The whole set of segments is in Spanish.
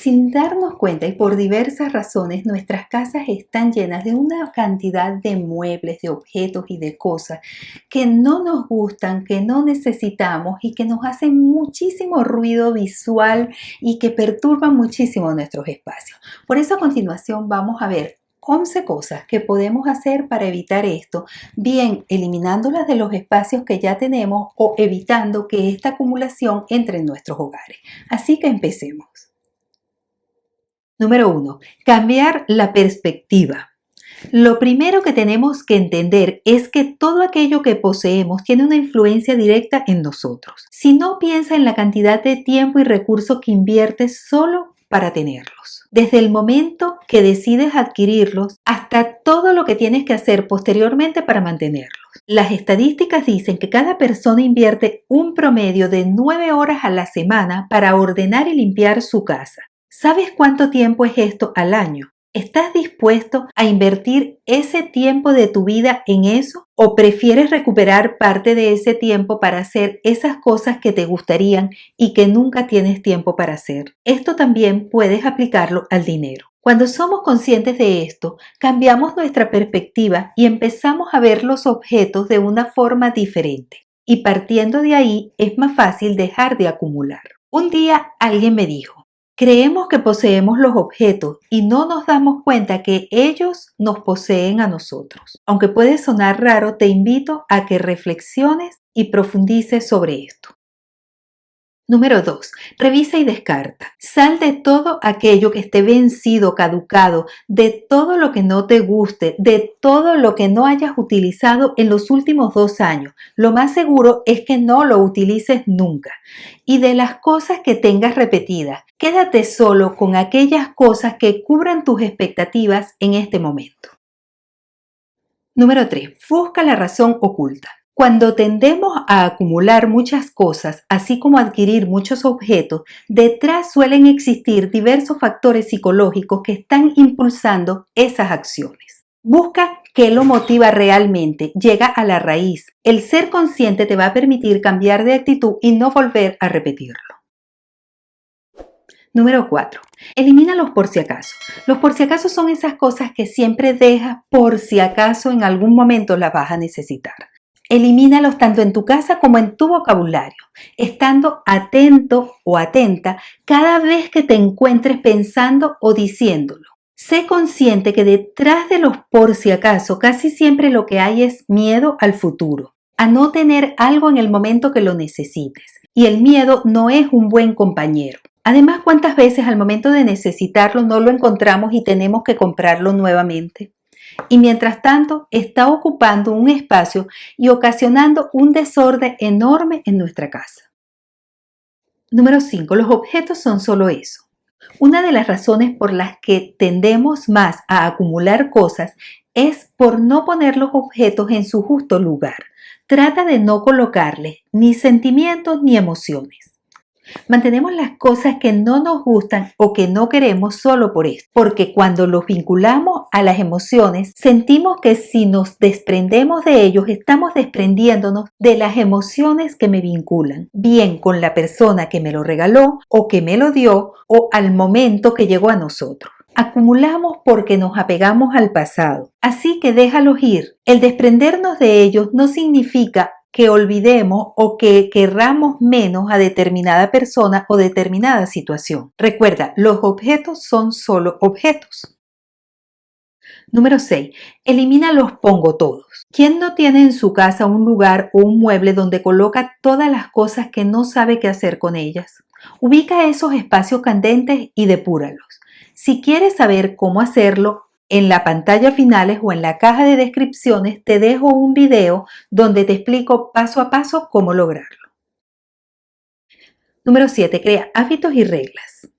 Sin darnos cuenta y por diversas razones, nuestras casas están llenas de una cantidad de muebles, de objetos y de cosas que no nos gustan, que no necesitamos y que nos hacen muchísimo ruido visual y que perturban muchísimo nuestros espacios. Por eso a continuación vamos a ver 11 cosas que podemos hacer para evitar esto, bien eliminándolas de los espacios que ya tenemos o evitando que esta acumulación entre en nuestros hogares. Así que empecemos. Número 1. Cambiar la perspectiva. Lo primero que tenemos que entender es que todo aquello que poseemos tiene una influencia directa en nosotros. Si no, piensa en la cantidad de tiempo y recursos que inviertes solo para tenerlos. Desde el momento que decides adquirirlos hasta todo lo que tienes que hacer posteriormente para mantenerlos. Las estadísticas dicen que cada persona invierte un promedio de 9 horas a la semana para ordenar y limpiar su casa. ¿Sabes cuánto tiempo es esto al año? ¿Estás dispuesto a invertir ese tiempo de tu vida en eso? ¿O prefieres recuperar parte de ese tiempo para hacer esas cosas que te gustarían y que nunca tienes tiempo para hacer? Esto también puedes aplicarlo al dinero. Cuando somos conscientes de esto, cambiamos nuestra perspectiva y empezamos a ver los objetos de una forma diferente. Y partiendo de ahí, es más fácil dejar de acumular. Un día alguien me dijo: creemos que poseemos los objetos y no nos damos cuenta que ellos nos poseen a nosotros. Aunque puede sonar raro, te invito a que reflexiones y profundices sobre esto. Número 2. Revisa y descarta. Sal de todo aquello que esté vencido, caducado, de todo lo que no te guste, de todo lo que no hayas utilizado en los últimos 2 años. Lo más seguro es que no lo utilices nunca. Y de las cosas que tengas repetidas, quédate solo con aquellas cosas que cubran tus expectativas en este momento. Número 3. Busca la razón oculta. Cuando tendemos a acumular muchas cosas, así como a adquirir muchos objetos, detrás suelen existir diversos factores psicológicos que están impulsando esas acciones. Busca qué lo motiva realmente, llega a la raíz. El ser consciente te va a permitir cambiar de actitud y no volver a repetirlo. Número 4. Elimina los por si acaso. Los por si acaso son esas cosas que siempre dejas por si acaso en algún momento las vas a necesitar. Elimínalos tanto en tu casa como en tu vocabulario, estando atento o atenta cada vez que te encuentres pensando o diciéndolo. Sé consciente que detrás de los por si acaso casi siempre lo que hay es miedo al futuro, a no tener algo en el momento que lo necesites. Y el miedo no es un buen compañero. Además, ¿cuántas veces al momento de necesitarlo no lo encontramos y tenemos que comprarlo nuevamente? Y mientras tanto está ocupando un espacio y ocasionando un desorden enorme en nuestra casa. Número 5. Los objetos son solo eso. Una de las razones por las que tendemos más a acumular cosas es por no poner los objetos en su justo lugar. Trata de no colocarles ni sentimientos ni emociones. Mantenemos las cosas que no nos gustan o que no queremos solo por esto, porque cuando los vinculamos a las emociones, sentimos que si nos desprendemos de ellos, estamos desprendiéndonos de las emociones que me vinculan, bien con la persona que me lo regaló o que me lo dio o al momento que llegó a nosotros. Acumulamos porque nos apegamos al pasado, así que déjalos ir. El desprendernos de ellos no significa que olvidemos o que querramos menos a determinada persona o determinada situación. Recuerda, los objetos son solo objetos. Número 6. Elimina los pongo todos. ¿Quién no tiene en su casa un lugar o un mueble donde coloca todas las cosas que no sabe qué hacer con ellas? Ubica esos espacios candentes y depúralos. Si quieres saber cómo hacerlo, en la pantalla finales o en la caja de descripciones te dejo un video donde te explico paso a paso cómo lograrlo. Número 7. Crea hábitos y reglas.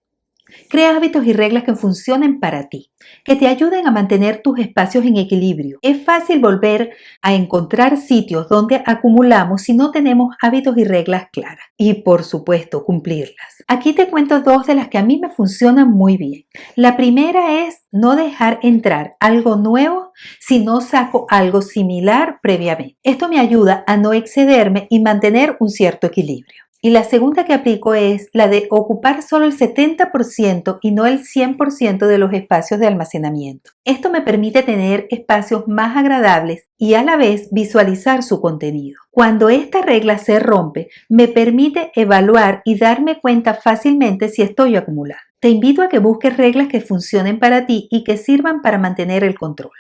Crea hábitos y reglas que funcionen para ti, que te ayuden a mantener tus espacios en equilibrio. Es fácil volver a encontrar sitios donde acumulamos si no tenemos hábitos y reglas claras. Y por supuesto, cumplirlas. Aquí te cuento 2 de las que a mí me funcionan muy bien. La primera es no dejar entrar algo nuevo si no saco algo similar previamente. Esto me ayuda a no excederme y mantener un cierto equilibrio. Y la segunda que aplico es la de ocupar solo el 70% y no el 100% de los espacios de almacenamiento. Esto me permite tener espacios más agradables y a la vez visualizar su contenido. Cuando esta regla se rompe, me permite evaluar y darme cuenta fácilmente si estoy acumulando. Te invito a que busques reglas que funcionen para ti y que sirvan para mantener el control.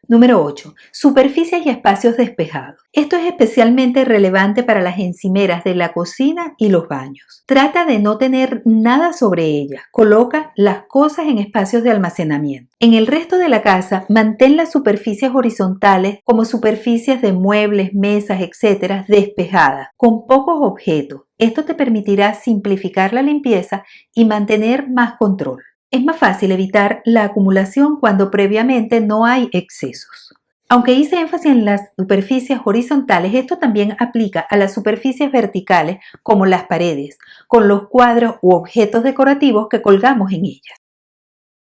Número 8. Superficies y espacios despejados. Esto es especialmente relevante para las encimeras de la cocina y los baños. Trata de no tener nada sobre ellas. Coloca las cosas en espacios de almacenamiento. En el resto de la casa, mantén las superficies horizontales como superficies de muebles, mesas, etc. despejadas, con pocos objetos. Esto te permitirá simplificar la limpieza y mantener más control. Es más fácil evitar la acumulación cuando previamente no hay excesos. Aunque hice énfasis en las superficies horizontales, esto también aplica a las superficies verticales como las paredes, con los cuadros u objetos decorativos que colgamos en ellas.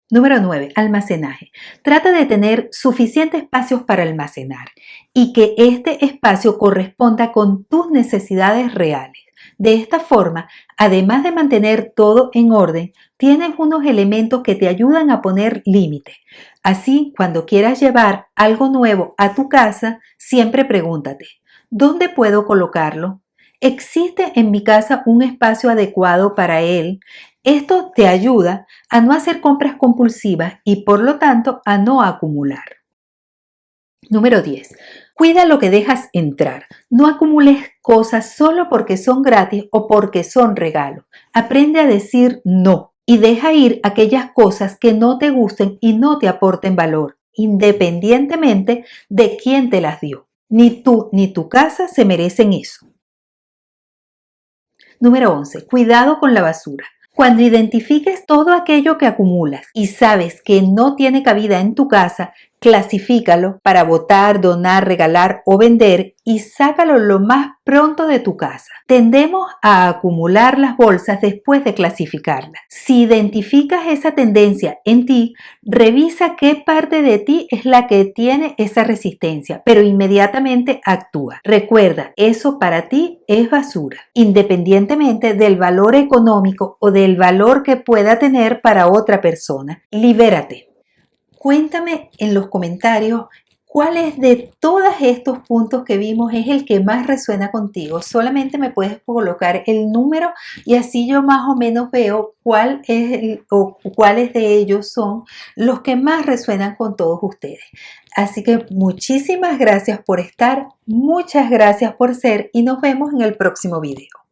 Número 9. Almacenaje. Trata de tener suficientes espacios para almacenar y que este espacio corresponda con tus necesidades reales. De esta forma, además de mantener todo en orden, tienes unos elementos que te ayudan a poner límites. Así, cuando quieras llevar algo nuevo a tu casa, siempre pregúntate, ¿dónde puedo colocarlo? ¿Existe en mi casa un espacio adecuado para él? Esto te ayuda a no hacer compras compulsivas y por lo tanto a no acumular. Número 10. Cuida lo que dejas entrar. No acumules cosas solo porque son gratis o porque son regalos. Aprende a decir no y deja ir aquellas cosas que no te gusten y no te aporten valor, independientemente de quién te las dio. Ni tú ni tu casa se merecen eso. Número 11. Cuidado con la basura. Cuando identifiques todo aquello que acumulas y sabes que no tiene cabida en tu casa, clasifícalo para botar, donar, regalar o vender y sácalo lo más pronto de tu casa. Tendemos a acumular las bolsas después de clasificarlas. Si identificas esa tendencia en ti, revisa qué parte de ti es la que tiene esa resistencia, pero inmediatamente actúa. Recuerda, eso para ti es basura, independientemente del valor económico o del valor que pueda tener para otra persona. Libérate. Cuéntame en los comentarios cuáles de todos estos puntos que vimos es el que más resuena contigo. Solamente me puedes colocar el número y así yo más o menos veo cuál es o cuáles de ellos son los que más resuenan con todos ustedes. Así que muchísimas gracias por estar, muchas gracias por ser y nos vemos en el próximo video.